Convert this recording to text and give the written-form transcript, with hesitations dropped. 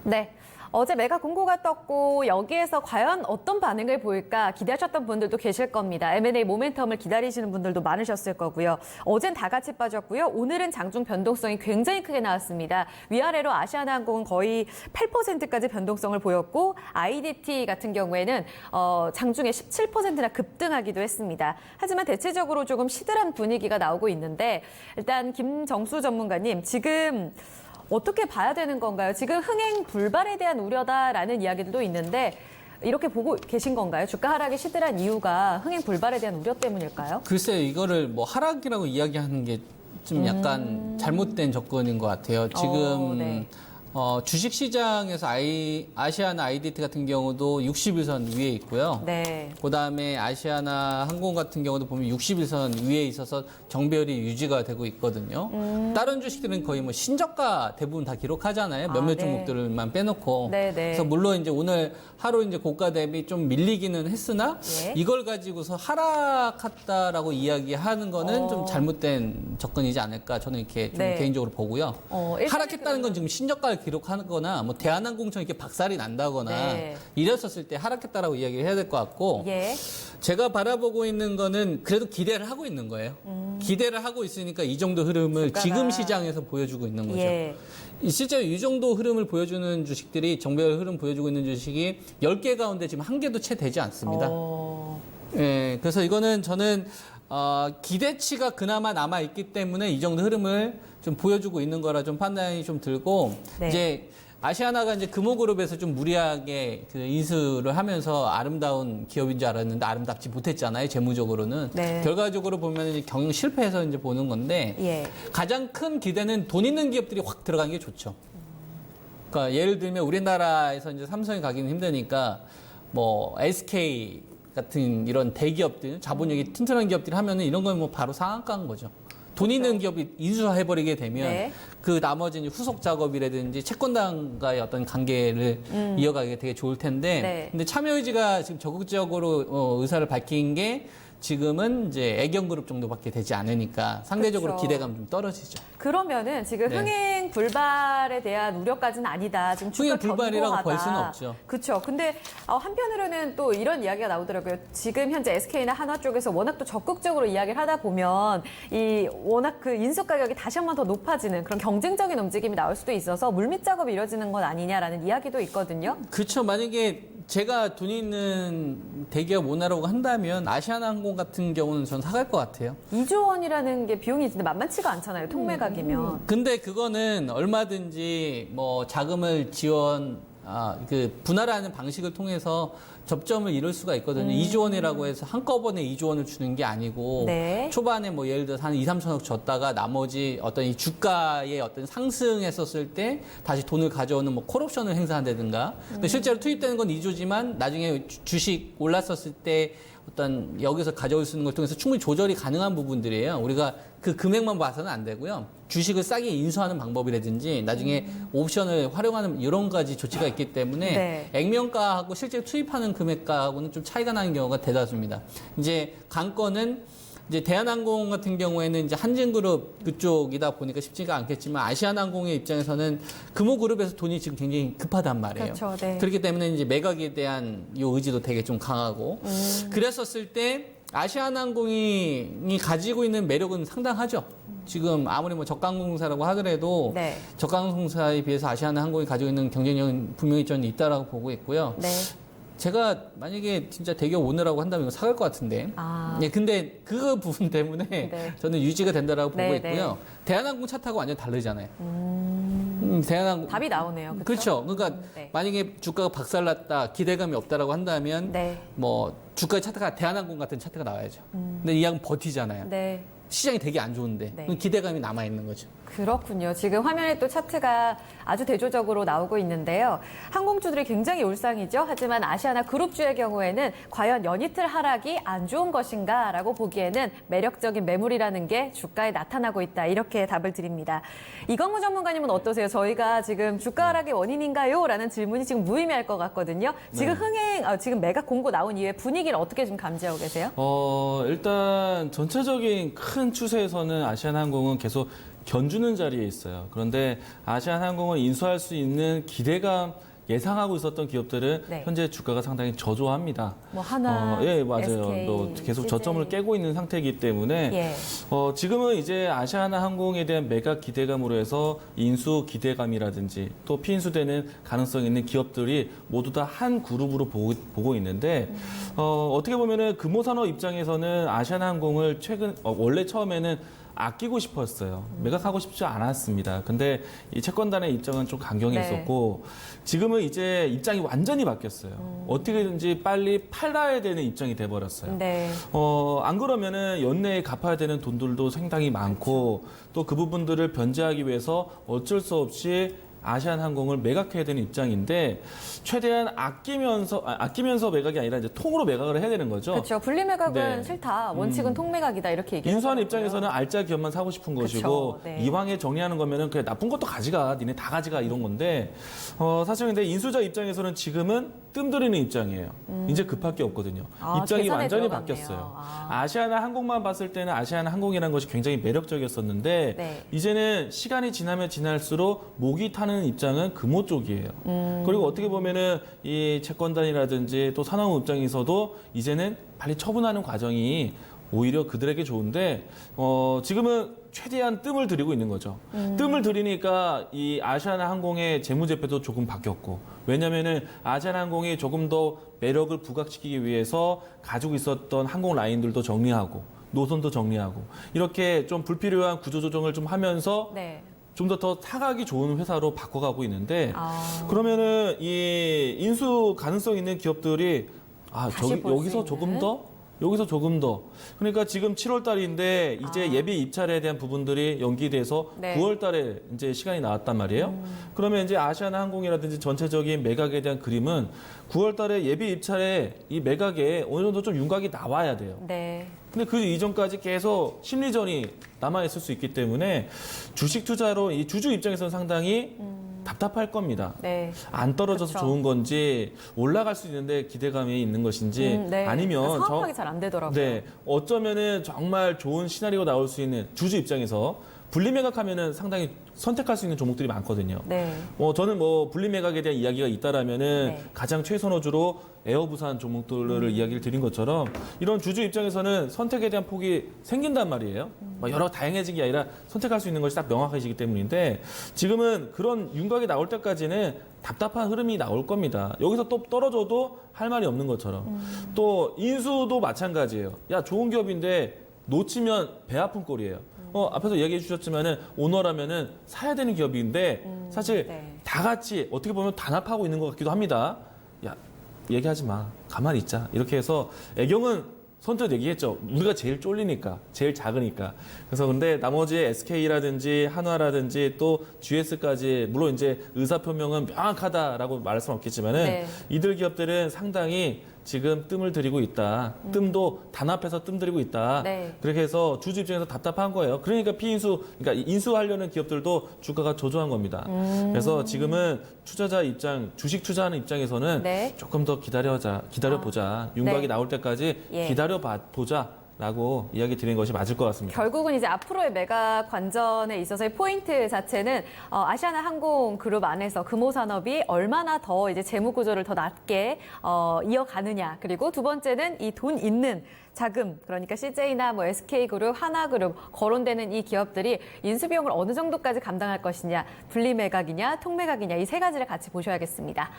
네. 어제 매각 공고가 떴고 여기에서 과연 어떤 반응을 보일까 기대하셨던 분들도 계실 겁니다. M&A 모멘텀을 기다리시는 분들도 많으셨을 거고요. 어젠 다 같이 빠졌고요. 오늘은 장중 변동성이 굉장히 크게 나왔습니다. 위아래로 아시아나항공은 거의 8%까지 변동성을 보였고 IDT 같은 경우에는 장중에 17%나 급등하기도 했습니다. 하지만 대체적으로 조금 시들한 분위기가 나오고 있는데 일단 김정수 전문가님 지금 어떻게 봐야 되는 건가요? 지금 흥행 불발에 대한 우려다라는 이야기들도 있는데 이렇게 보고 계신 건가요? 주가 하락이 시들한 이유가 흥행 불발에 대한 우려 때문일까요? 글쎄요, 이거를 뭐 하락이라고 이야기하는 게 좀 약간 잘못된 접근인 것 같아요. 지금 네. 주식시장에서 아시아나 IDT 같은 경우도 60일선 위에 있고요. 네. 그다음에 아시아나 항공 같은 경우도 보면 60일선 위에 있어서 정배열이 유지가 되고 있거든요. 다른 주식들은 거의 뭐 신저가 대부분 다 기록하잖아요. 몇몇 네. 종목들만 빼놓고. 네, 네. 그래서 물론 이제 오늘 하루 이제 고가 대비 좀 밀리기는 했으나 예. 이걸 가지고서 하락했다라고 이야기하는 거는 좀 잘못된 접근이지 않을까 저는 이렇게 좀 네. 개인적으로 보고요. 하락했다는 건 지금 신저가를 기록하거나 뭐 대한항공처럼 이렇게 박살이 난다거나 네. 이랬었을 때 하락했다라고 이야기를 해야 될 것 같고 예. 제가 바라보고 있는 거는 그래도 기대를 하고 있는 거예요. 기대를 하고 있으니까 이 정도 흐름을 주가가... 지금 시장에서 보여주고 있는 거죠. 예. 실제로 이 정도 흐름을 보여주는 주식들이 정배열 흐름 보여주고 있는 주식이 10개 가운데 지금 1개도 채 되지 않습니다. 예, 그래서 이거는 저는 기대치가 그나마 남아 있기 때문에 이 정도 흐름을 좀 보여주고 있는 거라 좀 판단이 좀 들고 네. 이제 아시아나가 이제 금호그룹에서 좀 무리하게 그 인수를 하면서 아름다운 기업인 줄 알았는데 아름답지 못했잖아요. 재무적으로는. 네. 결과적으로 보면 이제 경영 실패해서 이제 보는 건데 예. 가장 큰 기대는 돈 있는 기업들이 확 들어간 게 좋죠. 그러니까 예를 들면 우리나라에서 이제 삼성이 가기는 힘드니까 뭐 SK 같은 이런 대기업들, 자본력이 튼튼한 기업들이 하면은 이런 건 뭐 바로 상한가인 거죠. 돈 있는 기업이 인수해버리게 되면 네. 그 나머지 이제 후속 작업이라든지 채권단과의 어떤 관계를 이어가기 되게 좋을 텐데 네. 근데 참여의지가 지금 적극적으로 의사를 밝힌 게 지금은 이제 애경그룹 정도밖에 되지 않으니까 상대적으로 그렇죠. 기대감 좀 떨어지죠. 그러면은 지금 네. 흥행 불발에 대한 우려까지는 아니다. 지금 주가 흥행 불발이라고 견고하다. 볼 수는 없죠. 그렇죠. 근데 한편으로는 또 이런 이야기가 나오더라고요. 지금 현재 SK나 한화 쪽에서 워낙 또 적극적으로 이야기를 하다 보면 이 워낙 그 인수 가격이 다시 한 번 더 높아지는 그런 경쟁적인 움직임이 나올 수도 있어서 물밑 작업이 이루어지는 건 아니냐라는 이야기도 있거든요. 그렇죠. 만약에 제가 돈 있는 대기업 오너라고 한다면 아시아나항공 같은 경우는 전 사갈 것 같아요. 2조 원이라는 게 비용이 진짜 만만치가 않잖아요. 통매각이면. 근데 그거는 얼마든지 뭐 자금을 분할하는 방식을 통해서 접점을 이룰 수가 있거든요. 2조 원이라고 해서 한꺼번에 2조 원을 주는 게 아니고 네. 초반에 뭐 예를 들어서 한 2, 3천억 줬다가 나머지 어떤 이 주가의 어떤 상승했었을 때 다시 돈을 가져오는 뭐 콜옵션을 행사한다든가. 근데 실제로 투입되는 건 2조지만 나중에 주식 올랐었을 때 어떤 여기서 가져올 수 있는 걸 통해서 충분히 조절이 가능한 부분들이에요. 우리가 그 금액만 봐서는 안 되고요. 주식을 싸게 인수하는 방법이라든지 나중에 옵션을 활용하는 이런 가지 조치가 있기 때문에 네. 액면가하고 실제 투입하는 금액가하고는 좀 차이가 나는 경우가 대다수입니다. 이제 관건은 이제 대한항공 같은 경우에는 이제 한진그룹 그쪽이다 보니까 쉽지가 않겠지만 아시아나항공의 입장에서는 금호그룹에서 돈이 지금 굉장히 급하단 말이에요. 그렇죠, 네. 그렇기 때문에 이제 매각에 대한 요 의지도 되게 좀 강하고 그랬었을 때 아시아나항공이 가지고 있는 매력은 상당하죠. 지금 아무리 뭐 저가항공사라고 하더라도 네. 저가항공사에 비해서 아시아나항공이 가지고 있는 경쟁력은 분명히 저는 있다라고 보고 있고요. 네. 제가 만약에 진짜 대기업 오너라고 한다면 이거 사갈 것 같은데. 예, 근데 그 부분 때문에 네. 저는 유지가 된다라고 보고 네, 있고요. 네. 대한항공 차 타고 완전 다르잖아요. 대한항공. 답이 나오네요. 그렇죠. 그러니까 네. 만약에 주가가 박살났다, 기대감이 없다라고 한다면 네. 뭐 주가 차트가 대한항공 같은 차트가 나와야죠. 근데 이 양은 버티잖아요. 네. 시장이 되게 안 좋은데 네. 그럼 기대감이 남아 있는 거죠. 그렇군요. 지금 화면에 또 차트가 아주 대조적으로 나오고 있는데요. 항공주들이 굉장히 울상이죠. 하지만 아시아나 그룹주의 경우에는 과연 연이틀 하락이 안 좋은 것인가라고 보기에는 매력적인 매물이라는 게 주가에 나타나고 있다. 이렇게 답을 드립니다. 이광무 전문가님은 어떠세요? 저희가 지금 주가 하락의 원인인가요? 라는 질문이 지금 무의미할 것 같거든요. 지금 지금 매각 공고 나온 이후에 분위기를 어떻게 좀 감지하고 계세요? 일단 전체적인 큰 추세에서는 아시아나항공은 계속 견주는 자리에 있어요. 그런데 아시아나항공을 인수할 수 있는 기대감 예상하고 있었던 기업들은 네. 현재 주가가 상당히 저조합니다. 뭐 하나, 예, 맞아요. SK, 또 계속 CJ. 저점을 깨고 있는 상태이기 때문에 예. 지금은 이제 아시아나항공에 대한 매각 기대감으로 해서 인수 기대감이라든지 또 피인수되는 가능성 있는 기업들이 모두 다 한 그룹으로 보고 있는데 어떻게 보면은 금호산업 입장에서는 아시아나항공을 원래 처음에는 아끼고 싶었어요. 매각하고 싶지 않았습니다. 근데 이 채권단의 입장은 좀 강경했었고 지금은 이제 입장이 완전히 바뀌었어요. 어떻게든지 빨리 팔아야 되는 입장이 돼버렸어요. 네. 안 그러면은 연내에 갚아야 되는 돈들도 상당히 많고 또 그 부분들을 변제하기 위해서 어쩔 수 없이 아시아나항공을 매각해야 되는 입장인데 최대한 아끼면서 매각이 아니라 이제 통으로 매각을 해야 되는 거죠. 그렇죠. 분리 매각은 네. 싫다. 원칙은 통매각이다. 이렇게 얘기해요. 인수하는 입장에서는 알짜 기업만 사고 싶은 것이고 그쵸, 네. 이왕에 정리하는 거면은 그냥 나쁜 것도 가져가, 니네 다 가져가 이런 건데 사실 근데 인수자 입장에서는 지금은 뜸들이는 입장이에요. 이제 급할 게 없거든요. 입장이 계산에 완전히 들어갔네요. 바뀌었어요. 아시아나항공만 봤을 때는 아시아나항공이라는 것이 굉장히 매력적이었었는데 네. 이제는 시간이 지나면 지날수록 목이 타는 입장은 금호 쪽이에요. 그리고 어떻게 보면은 이 채권단이라든지 또 산업 입장에서도 이제는 빨리 처분하는 과정이 오히려 그들에게 좋은데 지금은 최대한 뜸을 들이고 있는 거죠. 뜸을 들이니까 이 아시아나항공의 재무제표도 조금 바뀌었고 왜냐면은 아시아나항공이 조금 더 매력을 부각시키기 위해서 가지고 있었던 항공 라인들도 정리하고 노선도 정리하고 이렇게 좀 불필요한 구조조정을 좀 하면서 네. 좀 더 타각이 좋은 회사로 바꿔가고 있는데 그러면은 이 인수 가능성 있는 기업들이 다시 볼수 여기서 조금 더 여기서 조금 더 그러니까 지금 7월 달인데 이제 예비 입찰에 대한 부분들이 연기돼서 네. 9월 달에 이제 시간이 나왔단 말이에요. 그러면 이제 아시아나항공이라든지 전체적인 매각에 대한 그림은 9월 달에 예비 입찰에 이 매각에 어느 정도 좀 윤곽이 나와야 돼요. 네. 근데 그 이전까지 계속 심리전이 남아있을 수 있기 때문에 주식 투자로 이 주주 입장에서는 상당히 답답할 겁니다. 네. 안 떨어져서 그렇죠. 좋은 건지 올라갈 수 있는데 기대감이 있는 것인지 네. 아니면 사업하기 잘 안 되더라고요. 네, 어쩌면은 정말 좋은 시나리오가 나올 수 있는 주주 입장에서 분리 매각하면은 상당히 선택할 수 있는 종목들이 많거든요. 네. 저는 분리 매각에 대한 이야기가 있다라면은 네. 가장 최선호주로 에어부산 종목들을 이야기를 드린 것처럼 이런 주주 입장에서는 선택에 대한 폭이 생긴단 말이에요. 여러 다양해진 게 아니라 선택할 수 있는 것이 딱 명확해지기 때문인데 지금은 그런 윤곽이 나올 때까지는 답답한 흐름이 나올 겁니다. 여기서 또 떨어져도 할 말이 없는 것처럼 또 인수도 마찬가지예요. 야 좋은 기업인데 놓치면 배 아픈 꼴이에요. 앞에서 이야기해 주셨지만은 오너라면은 사야 되는 기업인데 사실 네. 다 같이 어떻게 보면 단합하고 있는 것 같기도 합니다. 야 얘기하지 마. 가만히 있자. 이렇게 해서 애경은 선뜻 얘기했죠. 우리가 제일 쫄리니까, 제일 작으니까. 그래서 근데 나머지 SK라든지 한화라든지 또 GS까지 물론 이제 의사표명은 명확하다라고 말할 수는 없겠지만은 네. 이들 기업들은 상당히 지금 뜸을 들이고 있다. 뜸도 단합해서 뜸 들이고 있다. 네. 그렇게 해서 주주 입장에서 답답한 거예요. 그러니까 그러니까 인수하려는 기업들도 주가가 저조한 겁니다. 그래서 지금은 투자자 입장, 주식 투자하는 입장에서는 네. 조금 더 기다려보자. 윤곽이 네. 나올 때까지 예. 기다려보자라고 이야기 드리는 것이 맞을 것 같습니다. 결국은 이제 앞으로의 매각 관전에 있어서의 포인트 자체는 아시아나항공 그룹 안에서 금호산업이 얼마나 더 이제 재무 구조를 더 낮게 이어가느냐. 그리고 두 번째는 이 돈 있는 자금, 그러니까 CJ나 SK그룹, 하나그룹 거론되는 이 기업들이 인수비용을 어느 정도까지 감당할 것이냐, 분리매각이냐, 통매각이냐 이 세 가지를 같이 보셔야겠습니다.